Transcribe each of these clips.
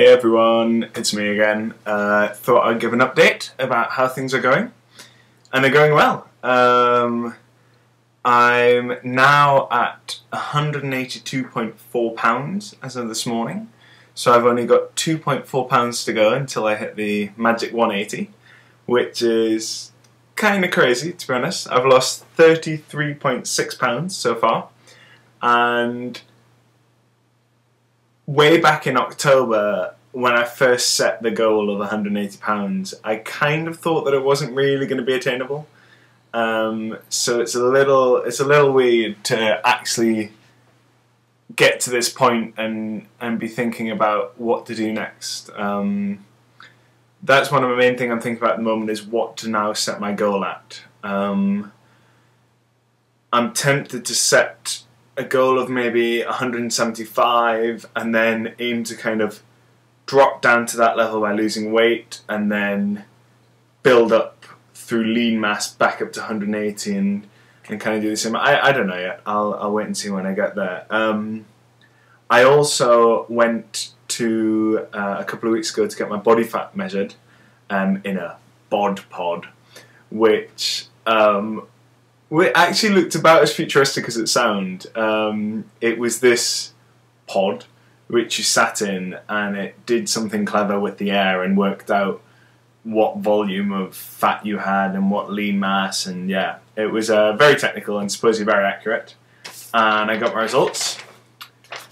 Hey everyone, it's me again. Thought I'd give an update about how things are going, and they're going well. I'm now at 182.4 pounds as of this morning, so I've only got 2.4 pounds to go until I hit the magic 180, which is kind of crazy, to be honest. I've lost 33.6 pounds so far, and way back in October, when I first set the goal of 180 pounds, I kind of thought that it wasn't really going to be attainable. So it's a little weird to actually get to this point and be thinking about what to do next. That's one of the main things I'm thinking about at the moment, is what to now set my goal at. I'm tempted to set a goal of maybe 175 and then aim to kind of drop down to that level by losing weight, and then build up through lean mass back up to 180 and kind of do the same. I don't know yet. I'll wait and see when I get there. I also went to a couple of weeks ago to get my body fat measured in a bod pod, which actually looked about as futuristic as it sounded. It was this pod which you sat in, and it did something clever with the air and worked out what volume of fat you had and what lean mass, and yeah, it was very technical and supposedly very accurate. And I got my results.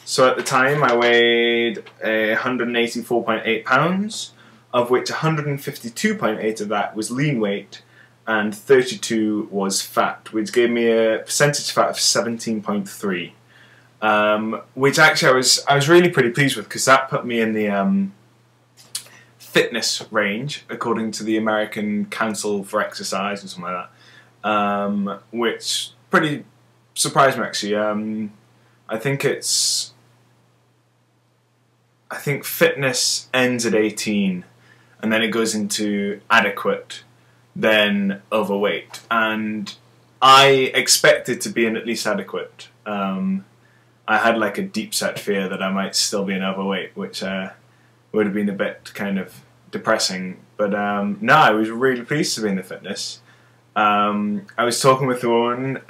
So at the time I weighed 184.8 pounds, of which 152.8 of that was lean weight, and 32 was fat, which gave me a percentage fat of 17.3, which actually I was really pretty pleased with, because that put me in the fitness range according to the American Council for Exercise or something like that, which pretty surprised me actually. I think fitness ends at 18, and then it goes into adequate, then overweight, and I expected to be in at least adequate. I had like a deep set fear that I might still be in overweight, which would have been a bit kind of depressing, but no, I was really pleased to be in the fitness. I was talking with a woman,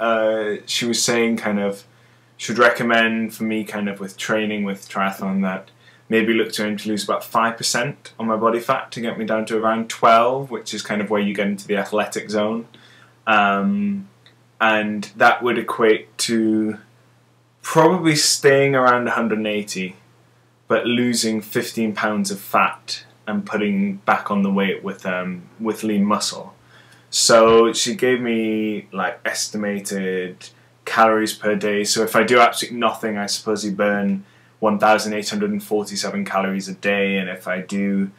she was saying kind of should recommend for me kind of with training with triathlon that maybe look to aim to lose about 5% on my body fat to get me down to around 12, which is kind of where you get into the athletic zone. And that would equate to probably staying around 180, but losing 15 pounds of fat and putting back on the weight with lean muscle. So she gave me like estimated calories per day. So if I do absolutely nothing, I suppose you burn 1,847 calories a day, and if I do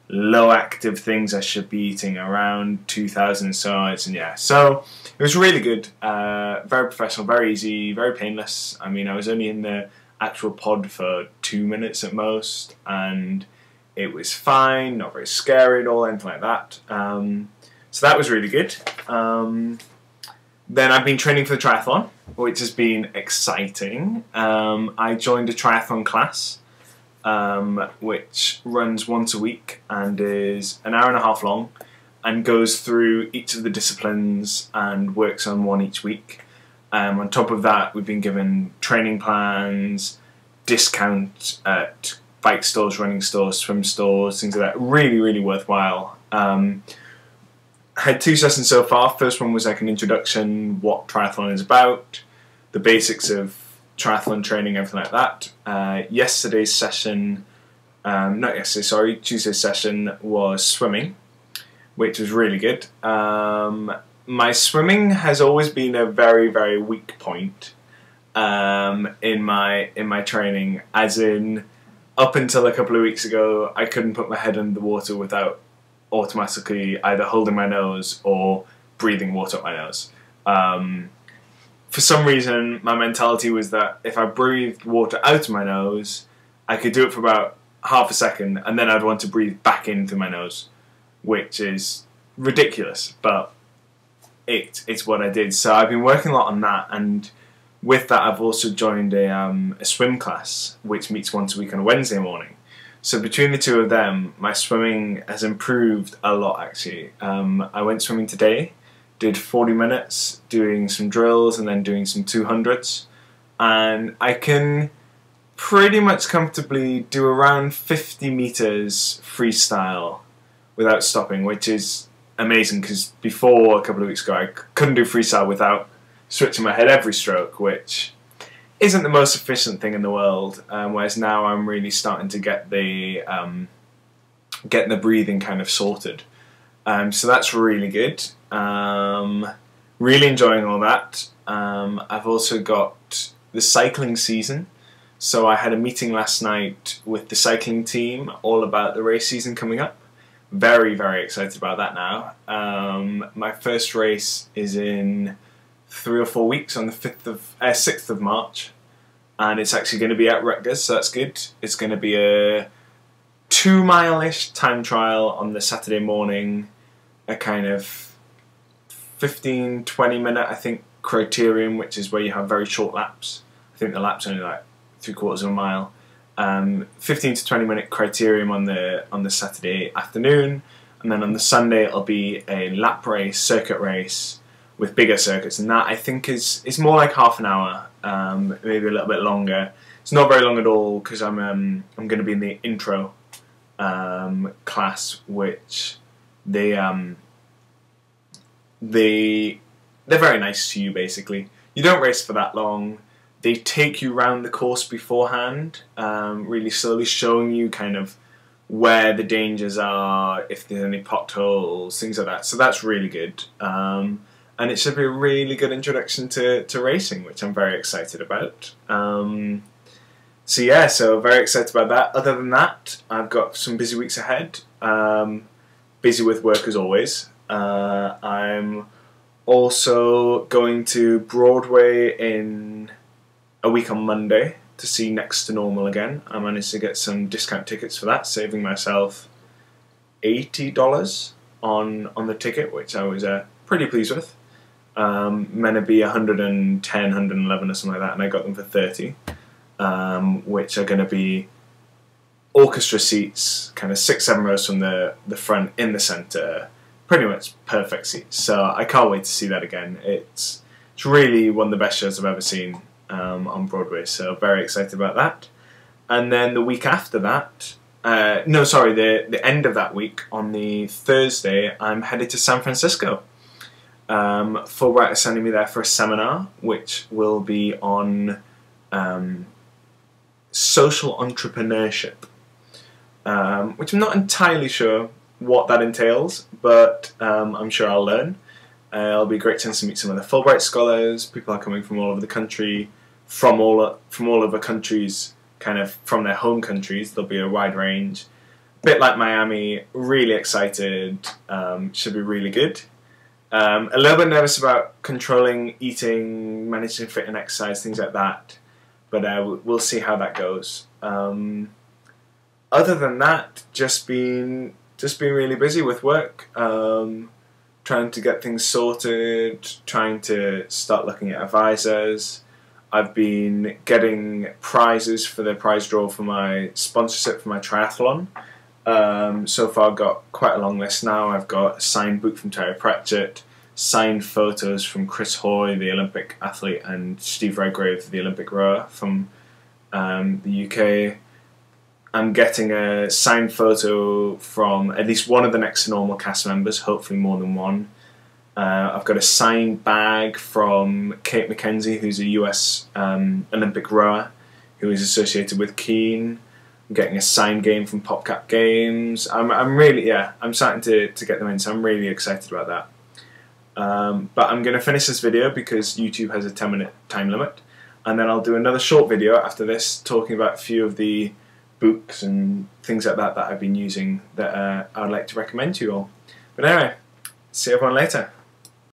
low active things, I should be eating around 2,000 and so on. And yeah, so it was really good, very professional, very easy, very painless. I mean, I was only in the actual pod for 2 minutes at most, and it was fine, not very scary at all, anything like that. So that was really good. Then I've been training for the triathlon, which has been exciting. I joined a triathlon class, which runs once a week and is an hour and a half long, and goes through each of the disciplines and works on one each week. On top of that, we've been given training plans, discounts at bike stores, running stores, swim stores, things like that. Really, really worthwhile. I had 2 sessions so far. First one was like an introduction, what triathlon is about, the basics of triathlon training, everything like that. Yesterday's session, Tuesday's session was swimming, which was really good. My swimming has always been a very, very weak point in my training, as in up until a couple of weeks ago, I couldn't put my head under the water without automatically either holding my nose or breathing water up my nose. For some reason, my mentality was that if I breathed water out of my nose, I could do it for about half a second, and then I'd want to breathe back in through my nose, which is ridiculous, but it's what I did. So I've been working a lot on that, and with that I've also joined a swim class, which meets once a week on a Wednesday morning. So between the two of them, my swimming has improved a lot actually. I went swimming today, did 40 minutes doing some drills and then doing some 200s, and I can pretty much comfortably do around 50 meters freestyle without stopping, which is amazing because before, a couple of weeks ago, I couldn't do freestyle without switching my head every stroke, which isn't the most efficient thing in the world, whereas now I'm really starting to get the breathing kind of sorted. So that's really good. Really enjoying all that. I've also got the cycling season. So I had a meeting last night with the cycling team all about the race season coming up. Very, very excited about that now. My first race is in 3 or 4 weeks on the 6th of March, and it's actually going to be at Rutgers, so that's good. It's going to be a 2-mile-ish time trial on the Saturday morning, a kind of 15-20 minute, I think, criterium, which is where you have very short laps. I think the lap's only like 3/4 of a mile. 15 to 20 minute criterium on the Saturday afternoon, and then on the Sunday it'll be a lap race, circuit race with bigger circuits, and that I think is more like half an hour, maybe a little bit longer. It's not very long at all because I'm going to be in the intro class, which they're very nice to you. Basically, you don't race for that long. They take you round the course beforehand, really slowly showing you kind of where the dangers are, if there's any potholes, things like that. So that's really good. And it should be a really good introduction to racing, which I'm very excited about. So yeah, so very excited about that. Other than that, I've got some busy weeks ahead. Busy with work as always. I'm also going to Broadway in a week on Monday to see Next to Normal again. I managed to get some discount tickets for that, saving myself $80 on the ticket, which I was pretty pleased with. Meant to be 110, 111 or something like that, and I got them for 30, which are going to be orchestra seats, kind of 6-7 rows from the front in the centre, pretty much perfect seats. So I can't wait to see that again. It's really one of the best shows I've ever seen on Broadway, so very excited about that. And then the week after that, no, sorry, the end of that week, on the Thursday, I'm headed to San Francisco. Fulbright is sending me there for a seminar, which will be on social entrepreneurship, which I'm not entirely sure what that entails, but I'm sure I'll learn. It'll be a great chance to meet some of the Fulbright scholars. People are coming from all over the country, from all over countries, kind of from their home countries. There'll be a wide range. A bit like Miami, really excited, should be really good. A little bit nervous about controlling eating, managing fit and exercise, things like that, but we'll see how that goes. Other than that, just been really busy with work, trying to get things sorted, trying to start looking at advisors. I've been getting prizes for the prize draw for my sponsorship for my triathlon. So far I've got quite a long list now. I've got a signed book from Terry Pratchett, signed photos from Chris Hoy, the Olympic athlete, and Steve Redgrave, the Olympic rower from the UK. I'm getting a signed photo from at least one of the Next to Normal cast members, hopefully more than one. I've got a signed bag from Kate McKenzie, who's a US Olympic rower who is associated with Keane. I'm getting a signed game from PopCap Games. I'm really, yeah, I'm starting to get them in, so I'm really excited about that. But I'm going to finish this video because YouTube has a 10-minute time limit, and then I'll do another short video after this talking about a few of the books and things like that that I've been using that I would like to recommend to you all. But anyway, see everyone later.